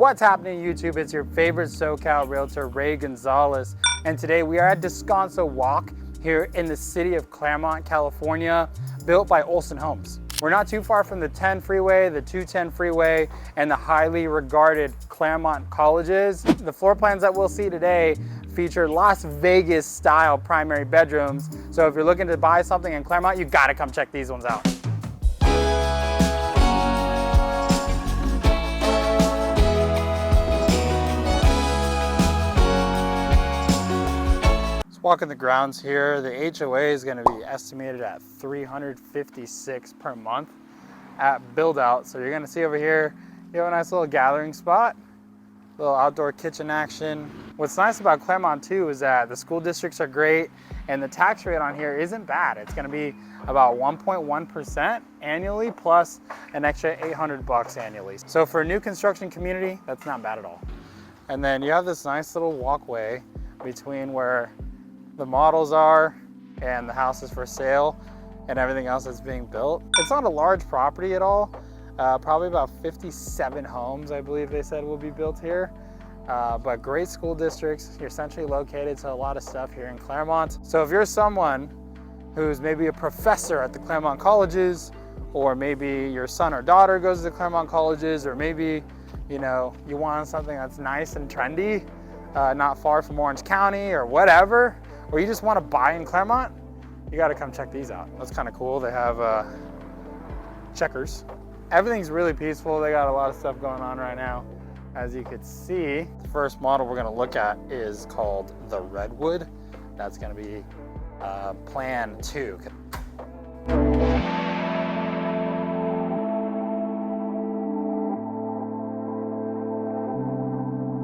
What's happening YouTube? It's your favorite SoCal realtor, Ray Gonzales. And today we are at Descanso Walk here in the city of Claremont, California, built by Olsen Homes. We're not too far from the 10 freeway, the 210 freeway, and the highly regarded Claremont colleges. The floor plans that we'll see today feature Las Vegas style primary bedrooms. So if you're looking to buy something in Claremont, you gotta come check these ones out. Walking the grounds here, the HOA is going to be estimated at $356 per month at build out. So you're going to see over here, you have a nice little gathering spot, little outdoor kitchen action. What's nice about Claremont too is that the school districts are great and the tax rate on here isn't bad. It's going to be about 1.1% annually plus an extra $800 annually. So for a new construction community, that's not bad at all. And then you have this nice little walkway between where the models are and the house is for sale and everything else that's being built. It's not a large property at all. Probably about 57 homes, I believe they said will be built here. But great school districts. You're centrally located, so a lot of stuff here in Claremont. So if you're someone who's maybe a professor at the Claremont colleges, or maybe your son or daughter goes to the Claremont colleges, or maybe you want something that's nice and trendy, not far from Orange County or whatever, or you just want to buy in Claremont, you got to come check these out. That's kind of cool. They have checkers. Everything's really peaceful. They got a lot of stuff going on right now. As you can see, the first model we're going to look at is called the Redwood. That's going to be Plan 2.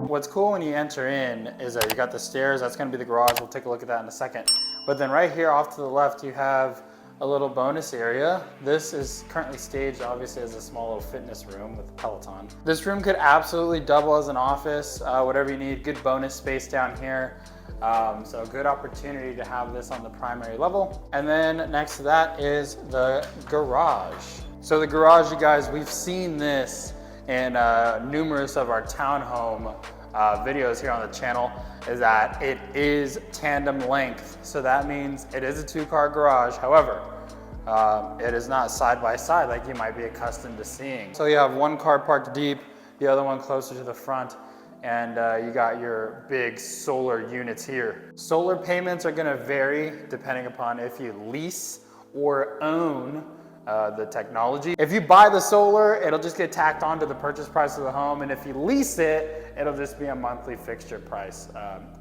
What's cool when you enter in is that you got the stairs. That's going to be the garage. We'll take a look at that in a second. But then right here off to the left, you have a little bonus area. This is currently staged obviously as a small little fitness room with a Peloton. This room could absolutely double as an office, whatever you need. Good bonus space down here. So good opportunity to have this on the primary level. And then next to that is the garage. So the garage, you guys, we've seen this in numerous of our townhome videos here on the channel, is that it is tandem length. So that means it is a 2-car garage. However, it is not side by side like you might be accustomed to seeing. So you have one car parked deep, the other one closer to the front, and you got your big solar units here. Solar payments are gonna vary depending upon if you lease or own the technology. If you buy the solar, it'll just get tacked onto the purchase price of the home, and if you lease it, it'll just be a monthly fixture price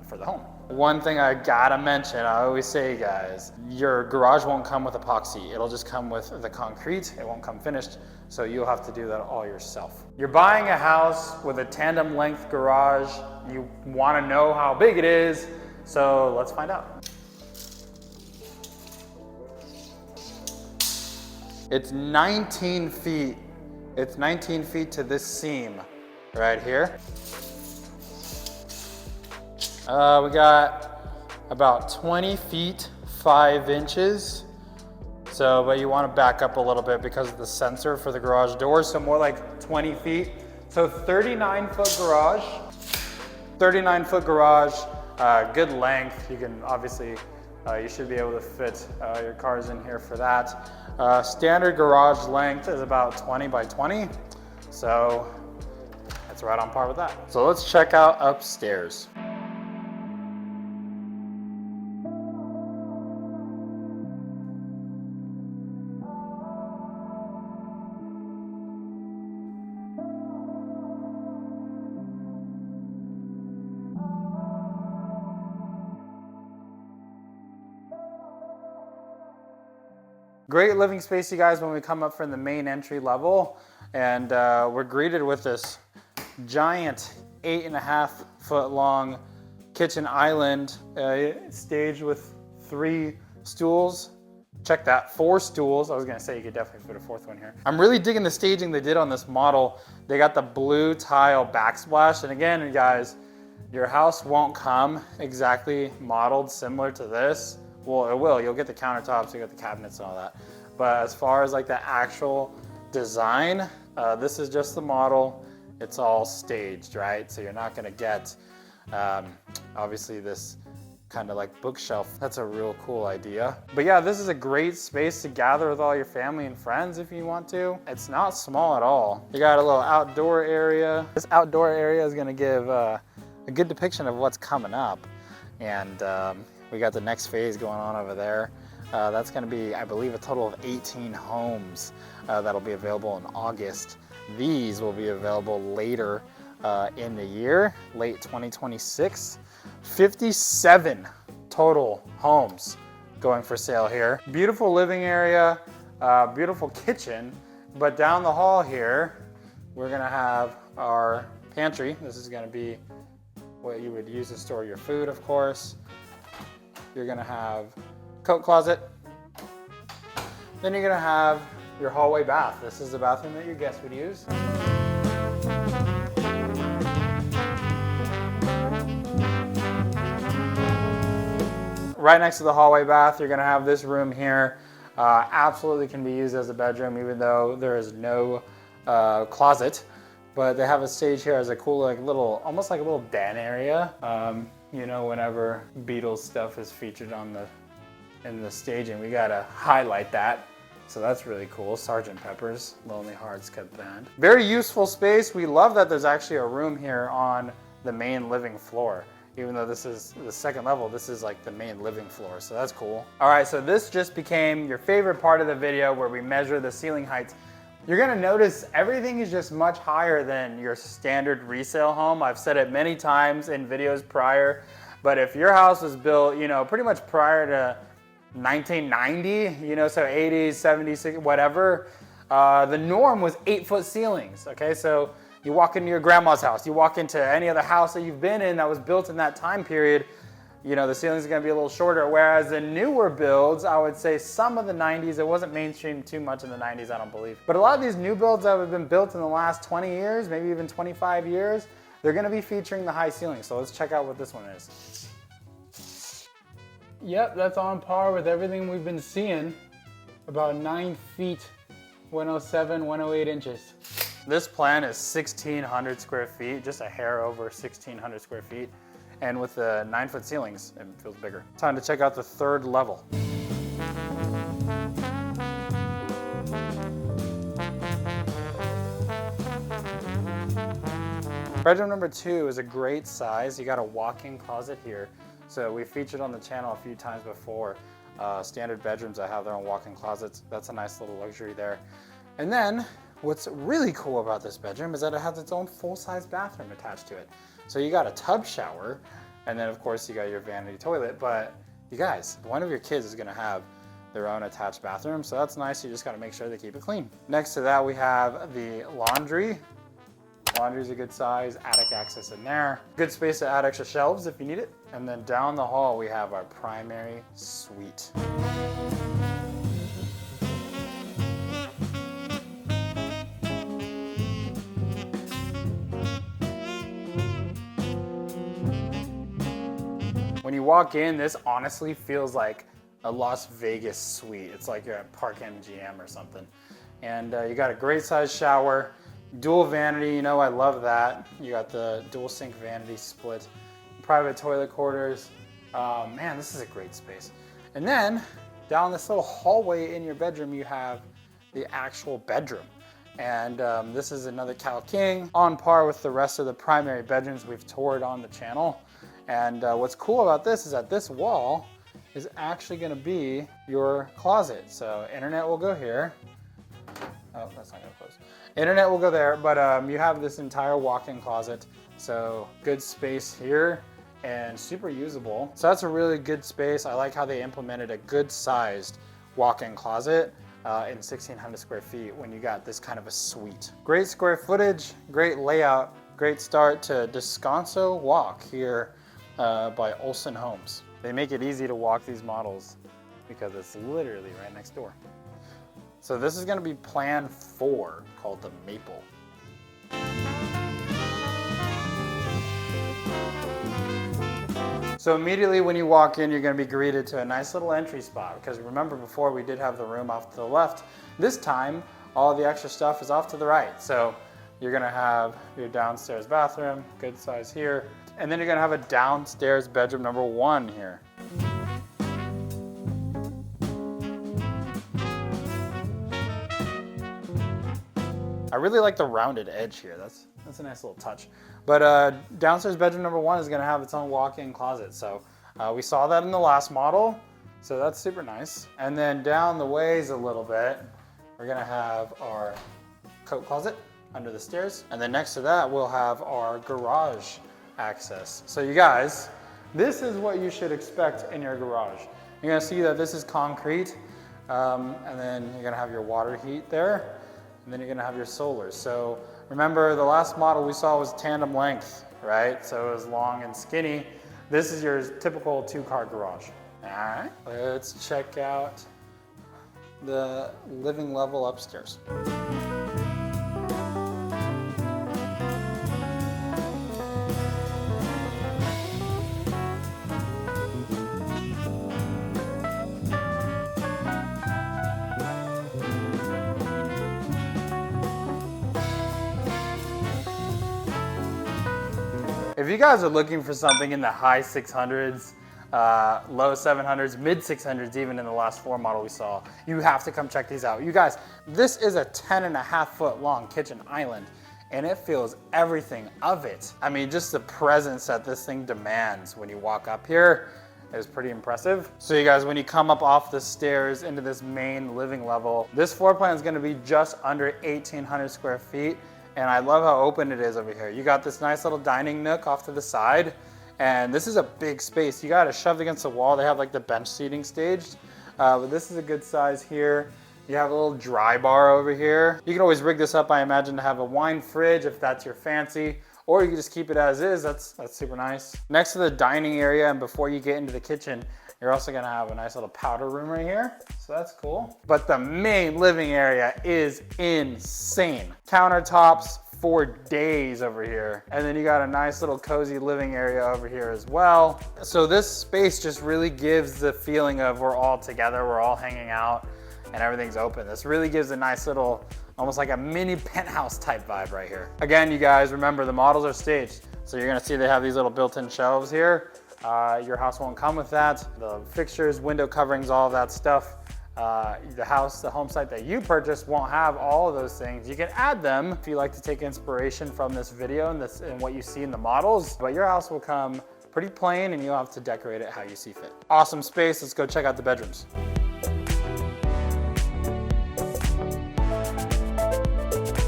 for the home. One thing I gotta mention, I always say, guys, your garage won't come with epoxy. It'll just come with the concrete. It won't come finished, so you'll have to do that all yourself. You're buying a house with a tandem length garage. You wanna know how big it is, so let's find out. It's 19 feet. It's 19 feet to this seam right here. We got about 20 feet, 5 inches. So, but you want to back up a little bit because of the sensor for the garage door. So more like 20 feet. So 39-foot garage. 39-foot garage, good length. You can obviously, you should be able to fit your cars in here for that. Standard garage length is about 20 by 20. So that's right on par with that. So let's check out upstairs. Great living space, you guys, when we come up from the main entry level, and we're greeted with this giant 8.5-foot long kitchen island, staged with 3 stools. Check that, 4 stools. I was gonna say you could definitely fit a 4th one here. I'm really digging the staging they did on this model. They got the blue tile backsplash, and again, you guys, your house won't come exactly modeled similar to this. Well, it will. You'll get the countertops, you get the cabinets and all that. But as far as like the actual design, this is just the model. it's all staged, right? So you're not gonna get, obviously this kind of like bookshelf. That's a real cool idea. But yeah, this is a great space to gather with all your family and friends if you want to. It's not small at all. You got a little outdoor area. This outdoor area is gonna give a good depiction of what's coming up. And we got the next phase going on over there. That's gonna be, I believe, a total of 18 homes that'll be available in August. These will be available later in the year, late 2026. 57 total homes going for sale here. Beautiful living area, beautiful kitchen, but down the hall here, we're gonna have our pantry. This is gonna be what you would use to store your food, of course. You're gonna have coat closet. Then you're gonna have your hallway bath. This is the bathroom that your guests would use. Right next to the hallway bath, you're gonna have this room here. Absolutely can be used as a bedroom, even though there is no closet. But they have a stage here as a cool, like little, almost like a little den area. You know, whenever Beatles stuff is featured in the staging, we gotta highlight that. So that's really cool. Sgt. Pepper's Lonely Hearts Club Band. Very useful space. We love that there's actually a room here on the main living floor. Even though this is the second level, this is like the main living floor, so that's cool. All right, so this just became your favorite part of the video where we measure the ceiling heights. You're gonna notice everything is just much higher than your standard resale home. I've said it many times in videos prior, but if your house was built, you know, pretty much prior to 1990, you know, so 80s, 70s, whatever, the norm was 8-foot ceilings, okay? So you walk into your grandma's house, you walk into any other house that you've been in that was built in that time period, you know, the ceilings are gonna be a little shorter, whereas the newer builds, I would say some of the 90s, it wasn't mainstream too much in the 90s, I don't believe. But a lot of these new builds that have been built in the last 20 years, maybe even 25 years, they're gonna be featuring the high ceilings. So let's check out what this one is. Yep, that's on par with everything we've been seeing. About 9 feet, 107, 108 inches. This plan is 1,600 square feet, just a hair over 1,600 square feet. And with the 9-foot ceilings, it feels bigger. Time to check out the third level. Bedroom number 2 is a great size. You got a walk-in closet here. So we featured on the channel a few times before. Standard bedrooms that have their own walk-in closets. That's a nice little luxury there. And then, what's really cool about this bedroom is that it has its own full-size bathroom attached to it. So you got a tub shower, and then of course you got your vanity toilet, but you guys, one of your kids is gonna have their own attached bathroom, so that's nice. You just gotta make sure they keep it clean. Next to that, we have the laundry. Laundry's a good size, attic access in there. Good space to add extra shelves if you need it. And then down the hall, we have our primary suite. When you walk in, this honestly feels like a Las Vegas suite. It's like you're at Park MGM or something. And you got a great size shower, dual vanity, you know I love that. You got the dual sink vanity split, private toilet quarters. Man, this is a great space. And then down this little hallway in your bedroom, you have the actual bedroom. And this is another Cal King, on par with the rest of the primary bedrooms we've toured on the channel. And what's cool about this is that this wall is actually gonna be your closet. So internet will go here. Oh, that's not gonna close. Internet will go there, but you have this entire walk-in closet. So good space here and super usable. So that's a really good space. I like how they implemented a good sized walk-in closet in 1,600 square feet when you got this kind of a suite. Great square footage, great layout, great start to Descanso Walk here by Olsen Homes. They make it easy to walk these models because it's literally right next door. So this is gonna be plan 4, called the Maple. So immediately when you walk in, you're gonna be greeted to a nice little entry spot, because remember before we did have the room off to the left. This time, all the extra stuff is off to the right. So You're gonna have your downstairs bathroom, good size here. And then you're gonna have a downstairs bedroom number 1 here. I really like the rounded edge here. That's a nice little touch. But downstairs bedroom number 1 is gonna have its own walk-in closet. So we saw that in the last model. So that's super nice. And then down the ways a little bit, we're gonna have our coat closet under the stairs. And then next to that, we'll have our garage access. So you guys, this is what you should expect in your garage. You're gonna see that this is concrete. And then you're gonna have your water heat there. And then you're gonna have your solar. So remember the last model we saw was tandem length, right? So it was long and skinny. This is your typical 2-car garage. All right, let's check out the living level upstairs. If you guys are looking for something in the high 600s, low 700s, mid 600s, even in the last 4 model we saw, you have to come check these out. You guys, this is a 10.5-foot long kitchen island, and it feels everything of it. I mean, just the presence that this thing demands when you walk up here is pretty impressive. So you guys, when you come up off the stairs into this main living level, this floor plan is gonna be just under 1,800 square feet. And I love how open it is over here. You got this nice little dining nook off to the side. And this is a big space. You got it shoved against the wall. They have like the bench seating staged. But this is a good size here. You have a little dry bar over here. You can always rig this up, I imagine, to have a wine fridge if that's your fancy. Or you can just keep it as is. That's super nice. Next to the dining area and before you get into the kitchen, you're also gonna have a nice little powder room right here. So that's cool. But the main living area is insane. Countertops for days over here. And then you got a nice little cozy living area over here as well. So this space just really gives the feeling of we're all together, we're all hanging out, and everything's open. This really gives a nice little, almost like a mini penthouse type vibe right here. Again, you guys, remember the models are staged. So you're gonna see they have these little built-in shelves here. Your house won't come with that. The fixtures, window coverings, all of that stuff. The home site that you purchased won't have all of those things. You can add them if you like to take inspiration from this video and what you see in the models, but your house will come pretty plain and you'll have to decorate it how you see fit. Awesome space, let's go check out the bedrooms.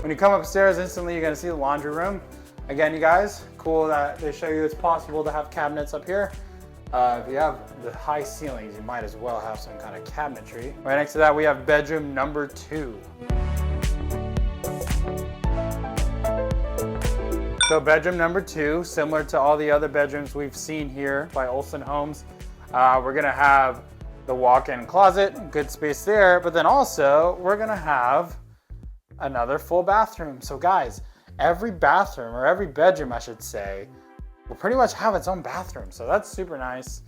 When you come upstairs, instantly you're gonna see the laundry room. Again, you guys, cool that they show you it's possible to have cabinets up here. If you have the high ceilings, you might as well have some kind of cabinetry. Right next to that, we have bedroom number 2. So bedroom number 2, similar to all the other bedrooms we've seen here by Olsen Homes, we're gonna have the walk-in closet, good space there, but then also we're gonna have another full bathroom. So guys, every bathroom, or every bedroom I should say, will pretty much have its own bathroom. So that's super nice.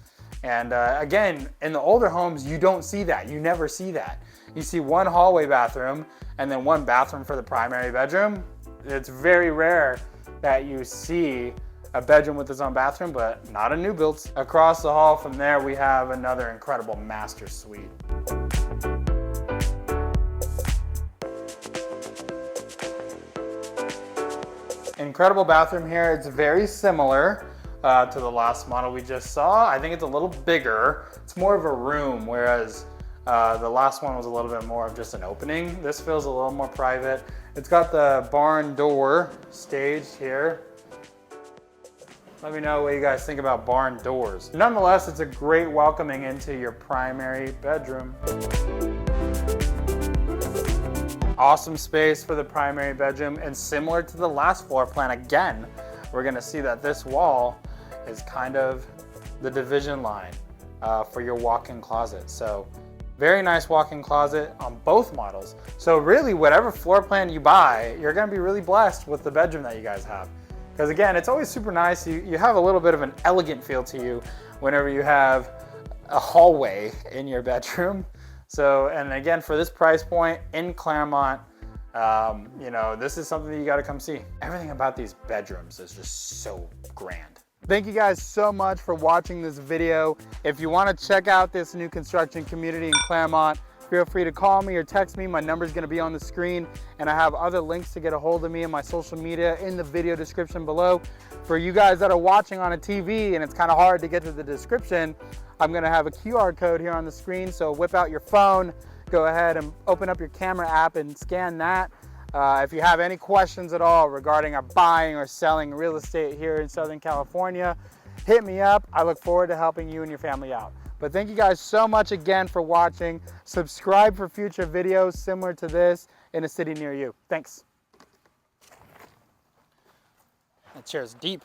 And again, in the older homes, you don't see that. You never see that. You see one hallway bathroom and then one bathroom for the primary bedroom. It's very rare that you see a bedroom with its own bathroom, but not a new build. Across the hall from there, we have another incredible master suite. Incredible bathroom here. It's very similar to the last model we just saw. I think it's a little bigger. It's more of a room, whereas the last one was a little bit more of just an opening. This feels a little more private. It's got the barn door staged here. Let me know what you guys think about barn doors. Nonetheless, it's a great welcoming into your primary bedroom. Awesome space for the primary bedroom, and similar to the last floor plan, again, we're gonna see that this wall is kind of the division line for your walk-in closet. So very nice walk-in closet on both models. So really, whatever floor plan you buy, you're gonna be really blessed with the bedroom that you guys have. Because again, it's always super nice. You have a little bit of an elegant feel to you whenever you have a hallway in your bedroom. So, and again, for this price point in Claremont, You know, this is something that you got to come see. Everything about these bedrooms is just so grand. Thank you guys so much for watching this video. If you want to check out this new construction community in Claremont, feel free to call me or text me. My number is going to be on the screen, and I have other links to get a hold of me and my social media in the video description below. For you guys that are watching on a TV and it's kind of hard to get to the description, I'm going to have a QR code here on the screen, so whip out your phone, go ahead and open up your camera app and scan that. If you have any questions at all regarding buying or selling real estate here in Southern California, hit me up. I look forward to helping you and your family out. But thank you guys so much again for watching. Subscribe for future videos similar to this in a city near you. Thanks. That chair's deep.